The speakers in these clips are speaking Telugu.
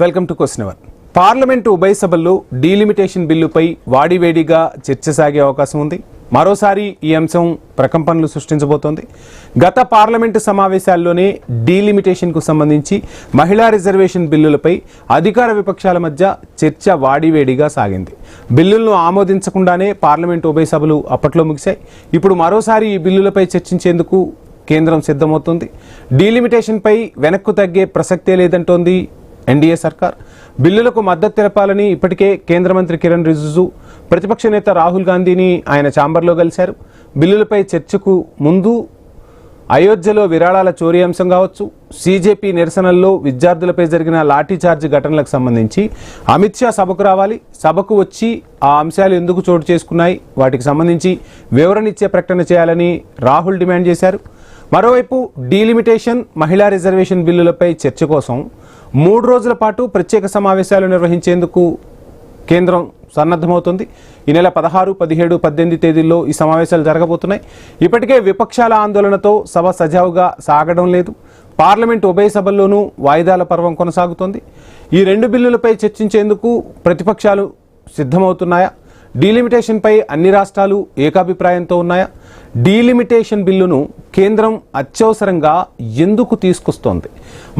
Welcome to question hour. Parliament ఉభయ సభల్లో డీలిమిటేషన్ బిల్లుపై వాడివేడిగా చర్చ సాగే అవకాశం ఉంది. మరోసారి ఈ అంశం ప్రకంపనలు సృష్టించబోతోంది. గత పార్లమెంటు సమావేశాల్లోనే డీలిమిటేషన్కు సంబంధించి మహిళా రిజర్వేషన్ బిల్లులపై అధికార విపక్షాల మధ్య చర్చ వాడివేడిగా సాగింది. బిల్లులను ఆమోదించకుండానే పార్లమెంటు ఉభయ సభలు అప్పట్లో ముగిశాయి. ఇప్పుడు మరోసారి ఈ బిల్లులపై చర్చించేందుకు కేంద్రం సిద్ధమవుతోంది. డీలిమిటేషన్పై వెనక్కు తగ్గే ప్రసక్తే లేదంటోంది ఎన్డీఏ సర్కార్. బిల్లులకు మద్దతు తెలపాలని ఇప్పటికే కేంద్ర మంత్రి కిరణ్ రిజిజు ప్రతిపక్ష నేత రాహుల్ గాంధీని ఆయన ఛాంబర్లో కలిశారు. బిల్లులపై చర్చకు ముందు అయోధ్యలో విరాళాల చోరీ అంశం కావచ్చు, సీజేపీ నిరసనల్లో విద్యార్థులపై జరిగిన లాఠీచార్జ్ ఘటనలకు సంబంధించి అమిత్ షా సభకు రావాలి. సభకు వచ్చి ఆ అంశాలు ఎందుకు చోటు చేసుకున్నాయి, వాటికి సంబంధించి వివరణ ఇచ్చే ప్రకటన చేయాలని రాహుల్ డిమాండ్ చేశారు. మరోవైపు డీలిమిటేషన్, మహిళా రిజర్వేషన్ బిల్లులపై చర్చ కోసం 3 రోజుల పాటు ప్రత్యేక సమావేశాలు నిర్వహించేందుకు కేంద్రం సన్నద్ధమవుతుంది. ఈ నెల 16, 17, 18 తేదీల్లో ఈ సమావేశాలు జరగబోతున్నాయి. ఇప్పటికే విపక్షాల ఆందోళనతో సభ సజావుగా సాగడం లేదు. పార్లమెంటు ఉభయ సభల్లోనూ వాయిదాల పర్వం కొనసాగుతోంది. ఈ 2 బిల్లులపై చర్చించేందుకు ప్రతిపక్షాలు సిద్ధమవుతున్నాయా? డీలిమిటేషన్పై అన్ని రాష్ట్రాలు ఏకాభిప్రాయంతో ఉన్నాయా? డీలిమిటేషన్ బిల్లును కేంద్రం అత్యవసరంగా ఎందుకు తీసుకొస్తోంది?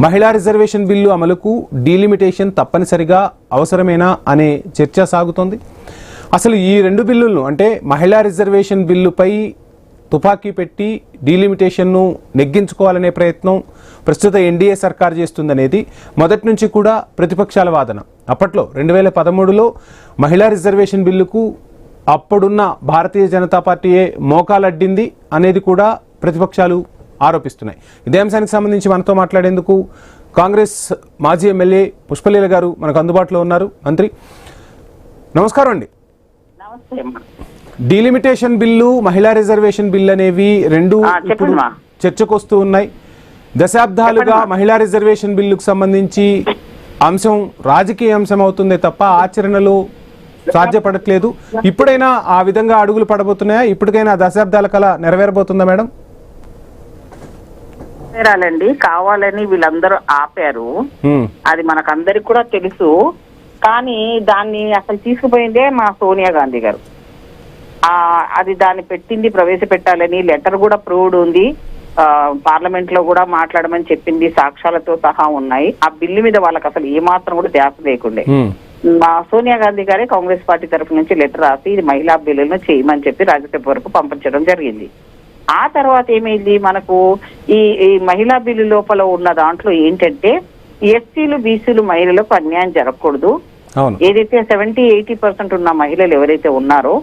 మహిళా రిజర్వేషన్ బిల్లు అమలుకు డీలిమిటేషన్ తప్పనిసరిగా అవసరమేనా అనే చర్చ సాగుతోంది. అసలు ఈ 2 బిల్లులను, అంటే మహిళా రిజర్వేషన్ బిల్లుపై తుపాకీ పెట్టి డీలిమిటేషన్ను నెగ్గించుకోవాలనే ప్రయత్నం ప్రస్తుత ఎన్డీఏ సర్కార్ చేస్తుందనేది మొదటి నుంచి కూడా ప్రతిపక్షాల వాదన. అప్పట్లో 2013లో మహిళా రిజర్వేషన్ బిల్లుకు అప్పుడున్న భారతీయ జనతా పార్టీయే మోకాలడ్డింది అనేది కూడా ప్రతిపక్షాలు ఆరోపిస్తున్నాయి. ఇదే అంశానికి సంబంధించి మనతో మాట్లాడేందుకు కాంగ్రెస్ మాజీ ఎమ్మెల్యే పుష్పలీల గారు మనకు అందుబాటులో ఉన్నారు. మంత్రి నమస్కారం అండి. డీలిమిటేషన్ బిల్లు, మహిళా రిజర్వేషన్ బిల్లు అనేవి 2 ఇప్పుడు చర్చకు వస్తూ ఉన్నాయి. దశాబ్దాలుగా మహిళా రిజర్వేషన్ బిల్లుకు సంబంధించి అంశం రాజకీయ అంశం అవుతుందే తప్ప ఆచరణలో సాధ్యపడట్లేదు. ఇప్పుడైనా ఆ విధంగా అడుగులు పడబోతున్నాయా? ఇప్పటికైనా దశాబ్దాల కళ నెరవేరబోతుందా మేడం? నెరవేరాలండి. కావాలని వీళ్ళందరూ ఆపారు, అది మనకందరికి కూడా తెలుసు. కానీ దాన్ని అసలు తీసుకుపోయిందే మా సోనియా గాంధీ గారు. అది దాన్ని పెట్టింది, ప్రవేశపెట్టాలని లెటర్ కూడా ప్రూవ్డ్ ఉంది. పార్లమెంట్ లో కూడా మాట్లాడమని చెప్పింది, సాక్ష్యాలతో సహా ఉన్నాయి. ఆ బిల్లు మీద వాళ్ళకి అసలు ఏమాత్రం కూడా ధ్యాస లేకుండే. మా సోనియా గాంధీ గారే కాంగ్రెస్ పార్టీ తరఫు నుంచి లెటర్ రాసి ఇది మహిళా బిల్లులను చేయమని చెప్పి రాజ్యసభ వరకు పంపించడం జరిగింది. ఆ తర్వాత ఏమైంది, మనకు ఈ మహిళా బిల్లు లోపల ఉన్న దాంట్లో ఏంటంటే ఎస్సీలు, బీసీలు మహిళలకు అన్యాయం జరగకూడదు. ఏదైతే 70-80% ఉన్న మహిళలు ఎవరైతే ఉన్నారో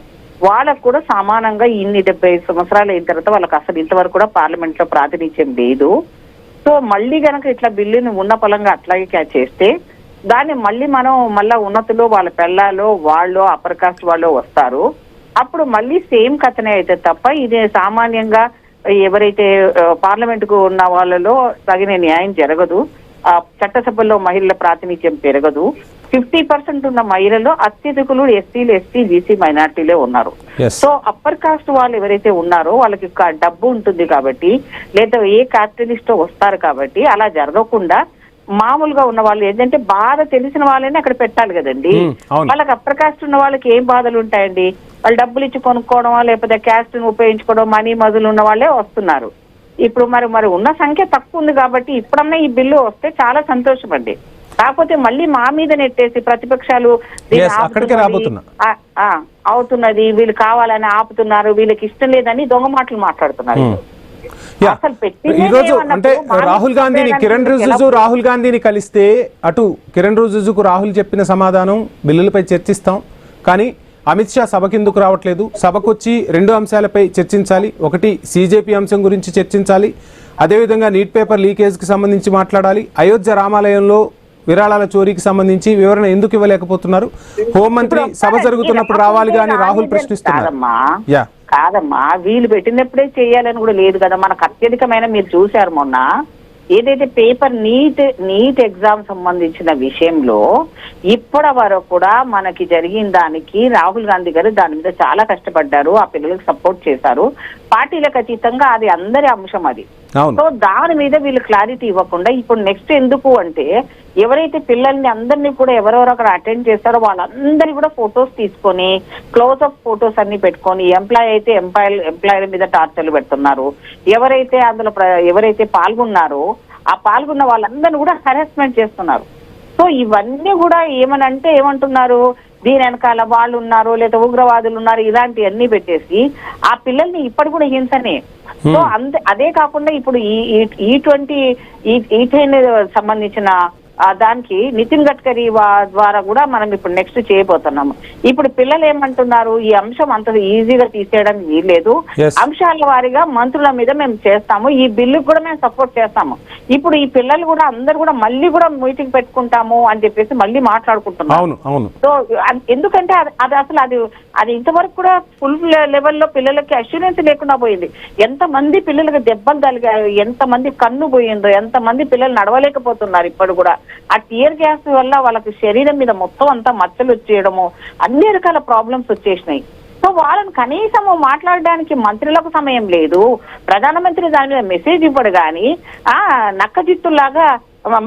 వాళ్ళకు కూడా సమానంగా ఇన్ని 70 సంవత్సరాలు అయిన తర్వాత వాళ్ళకి అసలు ఇంతవరకు కూడా పార్లమెంట్ లో ప్రాతినిధ్యం లేదు. సో మళ్ళీ గనక ఇట్లా బిల్లుని ఉన్న పలంగా అట్లాగే చేస్తే దాన్ని మళ్ళీ ఉన్నతులు వాళ్ళ పిల్లలు వాళ్ళు అప్పర్ కాస్ట్ వాళ్ళు వస్తారు. అప్పుడు మళ్ళీ సేమ్ కథనే అయితే తప్ప ఇది సామాన్యంగా ఎవరైతే పార్లమెంట్ కు ఉన్న వాళ్ళలో తగిన న్యాయం జరగదు. చట్టసభల్లో మహిళల ప్రాతినిధ్యం పెరగదు. 50% ఉన్న మహిళల్లో అత్యధికులు ఎస్సీలు, ఎస్టీ, బీసీ మైనార్టీలే ఉన్నారు. సో అప్పర్ కాస్ట్ వాళ్ళు ఎవరైతే ఉన్నారో వాళ్ళకి డబ్బు ఉంటుంది కాబట్టి, లేదా ఏ క్యాపిటలిస్ట్ వస్తారు కాబట్టి అలా జరగకుండా మామూలుగా ఉన్న వాళ్ళు ఏంటంటే బాధ తెలిసిన వాళ్ళని అక్కడ పెట్టాలి కదండి. వాళ్ళకి అప్పర్ కాస్ట్ ఉన్న వాళ్ళకి ఏం బాధలు ఉంటాయండి? వాళ్ళు డబ్బులు ఇచ్చి కొనుక్కోవడమా, లేకపోతే క్యాస్ట్ ని ఉపయోగించుకోవడం, మనీ మజులు ఉన్న వాళ్ళే వస్తున్నారు. ఇప్పుడు మరి ఉన్న సంఖ్య తక్కువ ఉంది కాబట్టి ఇప్పుడన్నా ఈ బిల్లు వస్తే చాలా సంతోషం అండి. కాకపోతే మళ్ళీ మా మీద నెట్టేసి ప్రతిపక్షాలు అవుతున్నది, వీళ్ళు కావాలని ఆపుతున్నారు, వీళ్ళకి ఇష్టం లేదని దొంగ మాటలు మాట్లాడుతున్నారు. ఈరోజు అంటే రాహుల్ గాంధీని కలిస్తే అటు కిరణ్ రిజిజుకు రాహుల్ చెప్పిన సమాధానం బిల్లులపై చర్చిస్తాం, కానీ అమిత్ షా సభకి ఎందుకు రావట్లేదు? సభకు వచ్చి 2 అంశాలపై చర్చించాలి. ఒకటి సీజేపీ అంశం గురించి చర్చించాలి, అదేవిధంగా నీట్ పేపర్ లీకేజ్కి సంబంధించి మాట్లాడాలి. అయోధ్య రామాలయంలో విరాళాల చోరీకి సంబంధించి వివరణ ఎందుకు ఇవ్వలేకపోతున్నారు? హోంమంత్రి సభ జరుగుతున్నప్పుడు రావాలి కానీ రాహుల్ ప్రశ్నిస్తున్నారు. కాదమ్మా, వీళ్ళు పెట్టినప్పుడే చేయాలని కూడా లేదు కదా. మనకు అత్యధికమైన మీరు చూశారు మొన్న ఏదైతే పేపర్ నీట్ ఎగ్జామ్ సంబంధించిన విషయంలో ఇప్పటి వరకు కూడా మనకి జరిగిన దానికి రాహుల్ గాంధీ గారు దాని మీద చాలా కష్టపడ్డారు. ఆ పిల్లలకు సపోర్ట్ చేశారు. పార్టీలకు అతీతంగా అది అందరి అంశం. అది అవును. సో దాని మీద వీళ్ళు క్లారిటీ ఇవ్వకుండా ఇప్పుడు నెక్స్ట్ ఎందుకు అంటే ఎవరైతే పిల్లల్ని అందరినీ కూడా ఎవరెవరు అక్కడ అటెండ్ చేస్తారో వాళ్ళందరి కూడా ఫొటోస్ తీసుకొని క్లోజ్అప్ ఫొటోస్ అన్ని పెట్టుకొని ఎంప్లాయ్ అయితే ఎంప్లాయర్ మీద టార్చర్లు పెడుతున్నారు. ఎవరైతే అందులో ఎవరైతే పాల్గొన్నారో ఆ పాల్గొన్న వాళ్ళందరినీ కూడా హెరాస్మెంట్ చేస్తున్నారు. సో ఇవన్నీ కూడా ఏమనంటే ఏమంటున్నారు, దీని వెనకాల వాళ్ళు ఉన్నారు లేదా ఉగ్రవాదులు ఉన్నారు ఇలాంటివన్నీ పెట్టేసి ఆ పిల్లల్ని ఇప్పటి కూడా హింసనే. సో అదే కాకుండా ఇప్పుడు ఈ సంబంధించిన దానికి నితిన్ గడ్కరీ ద్వారా కూడా మనం ఇప్పుడు నెక్స్ట్ చేయబోతున్నాము. ఇప్పుడు పిల్లలు ఏమంటున్నారు, ఈ అంశం అంత ఈజీగా తీసేయడానికి వీల్లేదు, అంశాల వారీగా మంత్రుల మీద మేము చేస్తాము, ఈ బిల్లు కూడా మేము సపోర్ట్ చేస్తాము. ఇప్పుడు ఈ పిల్లలు కూడా అందరు కూడా మళ్ళీ కూడా మీటింగ్ పెట్టుకుంటాము అని చెప్పేసి మళ్ళీ మాట్లాడుకుంటున్నాము. సో ఎందుకంటే అది అసలు అది ఇంతవరకు కూడా ఫుల్ లెవెల్లో పిల్లలకి అష్యూరెన్స్ లేకుండా పోయింది. ఎంతమంది పిల్లలకి దెబ్బలు తగిలాయో, ఎంతమంది కన్ను పోయిందో, ఎంతమంది పిల్లలు నడవలేకపోతున్నారు ఇప్పుడు కూడా. ఆ టియర్ గ్యాస్ వల్ల వాళ్ళకి శరీరం మీద మొత్తం అంతా మచ్చలు వచ్చేయడము, అన్ని రకాల ప్రాబ్లమ్స్ వచ్చేసినాయి. సో వాళ్ళని కనీసము మాట్లాడడానికి మంత్రులకు సమయం లేదు, ప్రధానమంత్రి దాని మీద మెసేజ్ ఇవ్వడు కానీ నక్కజిత్తులాగా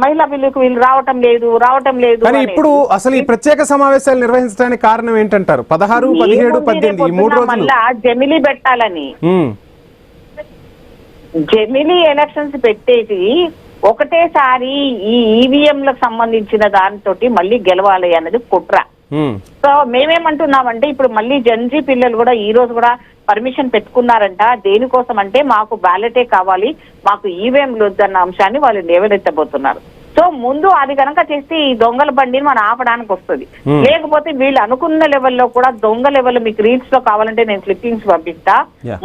మహిళా బిల్లుకు వీళ్ళు రావటం లేదు. కానీ ఇప్పుడు అసలు ఈ ప్రత్యేక సమావేశాలు నిర్వహించడానికి కారణం ఏంటంటారు? 16, 17, 18 ఈ 3 రోజులు మళ్ళా జమిలీ పెట్టాలని, జమిలీ ఎలక్షన్స్ పెట్టేసి ఒకటేసారి ఈ ఈవీఎంలకు సంబంధించిన దానితోటి మళ్ళీ గెలవాలి అన్నది కుట్ర. సో మేమేమంటున్నామంటే ఇప్పుడు మళ్ళీ జన్జీ పిల్లలు కూడా ఈ రోజు కూడా పర్మిషన్ పెట్టుకున్నారంట. దేనికోసం అంటే మాకు బ్యాలెటే కావాలి, మాకు ఈవీఎంలు వద్దన్న అంశాన్ని వాళ్ళు లేవనెత్తబోతున్నారు. సో ముందు అది కనుక చేస్తే ఈ దొంగల బండిని మనం ఆపడానికి వస్తుంది. లేకపోతే వీళ్ళు అనుకున్న లెవెల్లో కూడా దొంగ లెవెల్ మీకు రీల్స్ లో కావాలంటే నేను క్లిప్పింగ్స్ పంపిస్తా.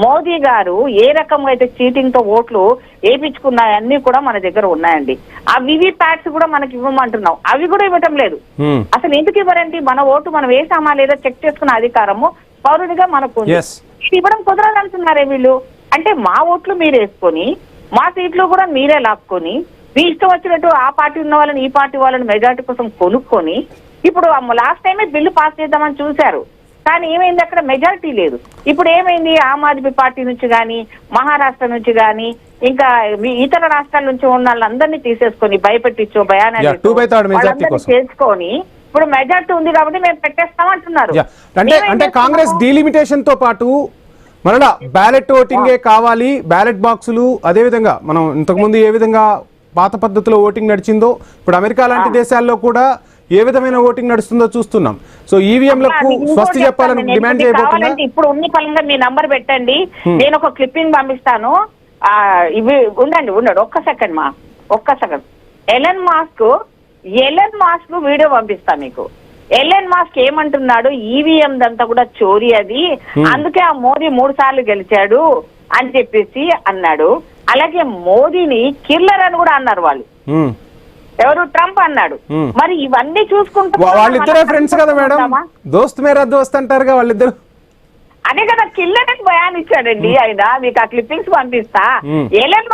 మోదీ గారు ఏ రకంగా అయితే చీటింగ్ తో ఓట్లు వేయించుకున్నాయన్నీ కూడా మన దగ్గర ఉన్నాయండి. ఆ వివి ప్యాట్స్ కూడా మనకి ఇవ్వమంటున్నాం, అవి కూడా ఇవ్వటం లేదు. అసలు ఎందుకు ఇవ్వరండి? మన ఓటు మనం వేసామా లేదా చెక్ చేసుకున్న అధికారము పౌరుడిగా మనకు ఇవ్వడం కుదరదు అంటున్నారే వీళ్ళు. అంటే మా ఓట్లు మీరు వేసుకొని మా సీట్లు కూడా మీరే లాక్కొని మీ ఇష్టం వచ్చినట్టు ఆ పార్టీ ఉన్న వాళ్ళని ఈ పార్టీ వాళ్ళని మెజార్టీ కోసం కొనుక్కొని ఇప్పుడు లాస్ట్ టైమే బిల్లు పాస్ చేద్దామని చూశారు. కానీ ఏమైంది, అక్కడ మెజారిటీ లేదు. ఇప్పుడు ఏమైంది, ఆమ్ ఆద్మీ పార్టీ నుంచి కానీ మహారాష్ట్ర నుంచి కానీ ఇంకా ఇతర రాష్ట్రాల నుంచి ఉన్న వాళ్ళందరినీ తీసేసుకొని భయపెట్టించో భయాన్ని చేసుకొని ఇప్పుడు మెజార్టీ ఉంది కాబట్టి మేము పెట్టేస్తామంటున్నారు. అంటే కాంగ్రెస్ డీలిమిటేషన్ తో పాటు మరలా బ్యాలెట్ ఓటింగే కావాలి, బ్యాలెట్ బాక్సులు అదే విధంగా మనం ఇంతకుముందు ఏ విధంగా పాత పద్ధతిలో ఓటింగ్ నడిచిందో ఇప్పుడు అమెరికా లాంటి దేశాల్లో కూడా ఏ విధమైన ఓటింగ్ నడుస్తుందో చూస్తున్నాం. సో ఈవీఎంలకు స్వస్తి చెప్పాలని డిమాండ్ చేయబోతున్నా. ఇప్పుడు ఉన్న పరంగా మీ నంబర్ పెట్టండి, నేను ఒక క్లిప్పింగ్ పంపిస్తాను. ఇవి ఉండండి ఒక్క సెకండ్. ఎలన్ మాస్క్ వీడియో పంపిస్తా మీకు. ఎలన్ మాస్క్ ఏమంటున్నాడు, ఈవీఎం దంతా కూడా చోరీ, అది అందుకే ఆ మోదీ 3 సార్లు గెలిచాడు అని చెప్పేసి అన్నాడు. అలాగే మోదీని కిల్లర్ అని కూడా అన్నారు వాళ్ళు. ఎవరు? ట్రంప్ అన్నాడు. మరి ఇవన్నీ చూసుకుంటూ వాళ్ళిద్దరే ఫ్రెండ్స్ కదా మేడం, దోస్త్ మేరా దోస్త్ అంటారుగా వాళ్ళిద్దరు. అదే కదా కిల్లర్ అని భయాన్ని ఇచ్చాడండి ఆయన. మీకు ఆ క్లిప్పింగ్స్ పంపిస్తా. ఎలన్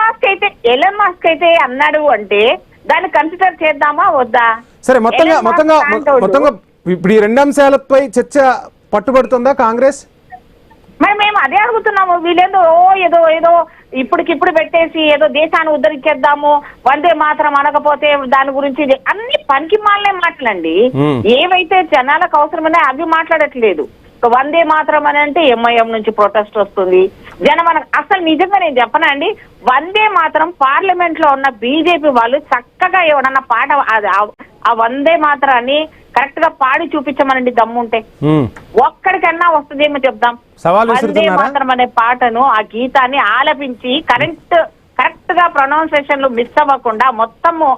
మాస్క్ అయితే అన్నాడు అంటే దాన్ని కన్సిడర్ చేద్దామా వద్దా? సరే, మొత్తంగా ఇప్పుడు ఈ 2 అంశాలపై చర్చ పట్టుబడుతుందా కాంగ్రెస్? మరి మేము అదే అడుగుతున్నాము. వీళ్ళేదో ఏదో ఇప్పటికిప్పుడు పెట్టేసి ఏదో దేశాన్ని ఉద్ధరించేద్దాము, వందే మాత్రం అనకపోతే దాని గురించి అన్ని పనికి మాలనే మాటలండి. ఏవైతే జనాలకు అవసరమనే అవి మాట్లాడట్లేదు. వందే మాత్రం అని అంటే ఎంఐఎం నుంచి ప్రొటెస్ట్ వస్తుంది. అసలు నిజంగా నేను చెప్పనండి, వందే మాత్రం పార్లమెంట్ లో ఉన్న బీజేపీ వాళ్ళు చక్కగా ఎవడన్నా పాట ఆ వందే మాత్రాన్ని కరెక్ట్ గా పాడి చూపించమనండి దమ్ముంటే. ఒక్కడికన్నా వస్తుందేమో చెప్దాం. వందే మాత్రం అనే పాటను ఆ గీతాన్ని ఆలపించి కరెక్ట్ గా ప్రొనౌన్సియేషన్లు మిస్ అవ్వకుండా మొత్తము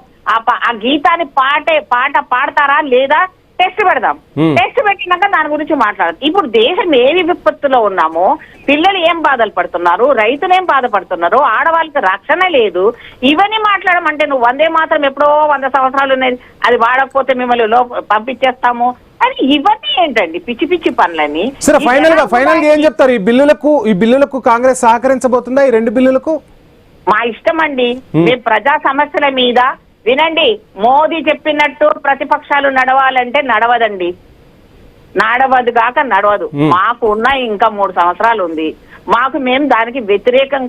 ఆ గీతాన్ని పాట పాడతారా లేదా టెస్ట్ పెడదాం. టెస్ట్ పెట్టినాక దాని గురించి మాట్లాడదు. ఇప్పుడు దేశం ఏ విపత్తులో ఉన్నామో, పిల్లలు ఏం బాధలు పడుతున్నారు, రైతులు ఏం బాధపడుతున్నారు, ఆడవాళ్ళకి రక్షణ లేదు, ఇవన్నీ మాట్లాడమంటే నువ్వు వందే మాత్రం ఎప్పుడో 100 సంవత్సరాలు ఉన్నాయి, అది వాడకపోతే మిమ్మల్ని పంపించేస్తాము అని ఇవన్నీ ఏంటండి పిచ్చి పిచ్చి పనులని. సరే, ఫైనల్ గా ఏం చెప్తారు? ఈ బిల్లులకు కాంగ్రెస్ సహకరించబోతుందా? ఈ 2 బిల్లులకు మా ఇష్టం అండి. మేము ప్రజా సమస్యల మీద వినండి, మోదీ చెప్పినట్టు ప్రతిపక్షాలు నడవాలంటే నడవదు కాక నడవదు. మాకు ఉన్న ఇంకా 3 సంవత్సరాలు ఉంది. మేము దానికి వ్యతిరేకం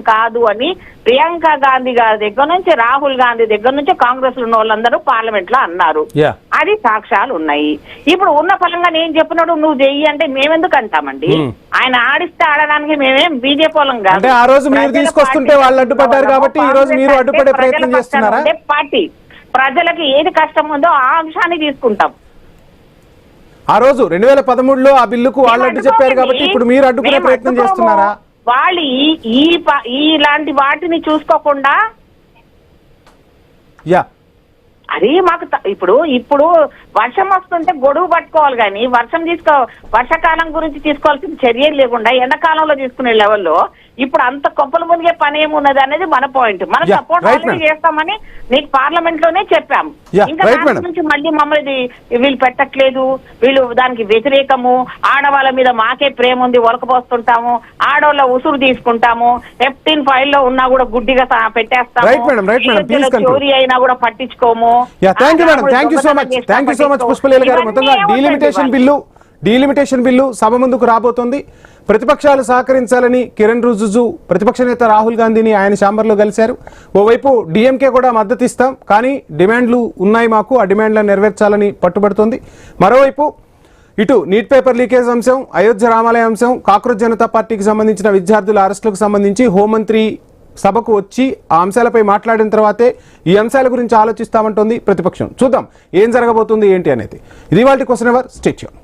కాదు అని ప్రియాంక గాంధీ గారి దగ్గర నుంచి రాహుల్ గాంధీ దగ్గర నుంచి కాంగ్రెస్ లో ఉన్న వాళ్ళందరూ పార్లమెంట్ లో అన్నారు. అది సాక్ష్యాలు ఉన్నాయి. ఇప్పుడు ఉన్న ఫలంగా నేను చెప్పినప్పుడు నువ్వు చెయ్యి అంటే మేమెందుకు అంటామండి? ఆయన ఆడిస్తే ఆడడానికి మేమేం బీజేపీ వాళ్ళం కాదు. ఆ రోజు మీరు తీసుకొస్తుంటే వాళ్ళు అడ్డుపడ్డారు కాబట్టి ఈ రోజు మీరు అడ్డుపడే ప్రయత్నం చేస్తున్నారా? పార్టీ ప్రజలకు ఏది కష్టం ఉందో ఆ అంశాన్ని తీసుకుంటాం. ఆ రోజు 2013లో ఆ బిల్లుకు వాళ్ళు అడ్డు చెప్పారు కాబట్టి ఇప్పుడు మీరు అడ్డుకునే ప్రయత్నం చేస్తున్నారా? వాళ్ళు ఇలాంటి వాటిని చూసుకోకుండా అది మాకు ఇప్పుడు వర్షం వస్తుంటే గొడుగు పట్టుకోవాలి కానీ వర్షాకాలం గురించి తీసుకోవాల్సిన చర్యలు లేకుండా ఎండాకాలంలో తీసుకునే లెవెల్లో ఇప్పుడు అంత కొప్పలు మునిగే పని ఏమున్నది అనేది మన పాయింట్. మనం సపోర్ట్ చేస్తామని నీకు పార్లమెంట్ లోనే చెప్పాము. ఇంకా దాని నుంచి మళ్ళీ మమ్మల్ని వీళ్ళు పెట్టట్లేదు, వీళ్ళు దానికి వ్యతిరేకము, ఆడవాళ్ళ మీద మాకే ప్రేమ ఉంది, ఒలకపోస్తుంటాము, ఆడవాళ్ళ ఉసురు తీసుకుంటాము, F-15 ఫైల్లో ఉన్నా కూడా గుడ్డిగా పెట్టేస్తాము, చోరీ అయినా కూడా పట్టించుకోము. Thank you so much Pushpaleela గారు. మొత్తంగా డీలిమిటేషన్ బిల్లు సభ ముందుకు రాబోతోంది. ప్రతిపక్షాలు సహకరించాలని కిరణ్ రిజిజు ప్రతిపక్ష నేత రాహుల్ గాంధీని ఆయన ఛాంబర్లో కలిశారు. ఓవైపు డిఎంకే కూడా మద్దతు ఇస్తాం కానీ డిమాండ్లు ఉన్నాయి మాకు, ఆ డిమాండ్లను నెరవేర్చాలని పట్టుబడుతోంది. మరోవైపు ఇటు నీట్ పేపర్ లీకేజ్ అంశం, అయోధ్య రామాలయ అంశం, కాక్రోచ్ జనతా పార్టీకి సంబంధించిన విద్యార్థుల అరెస్టులకు సంబంధించి హోంమంత్రి సభకు వచ్చి ఆ అంశాలపై మాట్లాడిన తర్వాతే ఈ అంశాల గురించి ఆలోచిస్తామంటోంది ప్రతిపక్షం. చూద్దాం ఏం జరగబోతుంది ఏంటి అనేది. ఇది ఇవాల్టి క్వశ్చన్ అవర్. Stay tune.